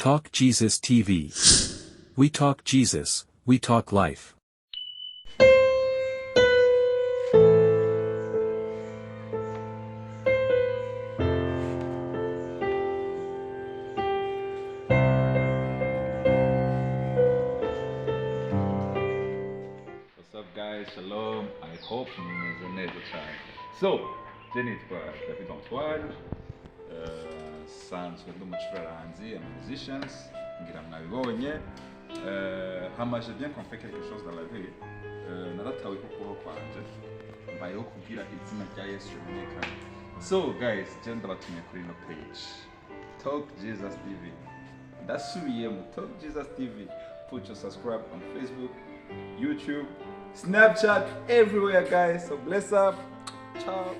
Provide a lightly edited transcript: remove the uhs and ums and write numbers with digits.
Talk Jesus TV. We talk Jesus, we talk life. What's up guys, shalom, I hope mumeze neza cyane. So, je nitwa David Antoine, Asanzwe ndi umucuraranzi, musicians, ngira mwabibonye. Hamaze bien qu'on fait quelque chose dans la vie. Naratawe kuko kwanje, mbayeho kugira izina rya Yesu rimenyekane. So guys, je ndabatumye kuri no page. Talk Jesus TV. Ndasubiyemo Talk Jesus TV. Put your subscribe on Facebook, YouTube, Snapchat, everywhere guys. So bless up. Ciao.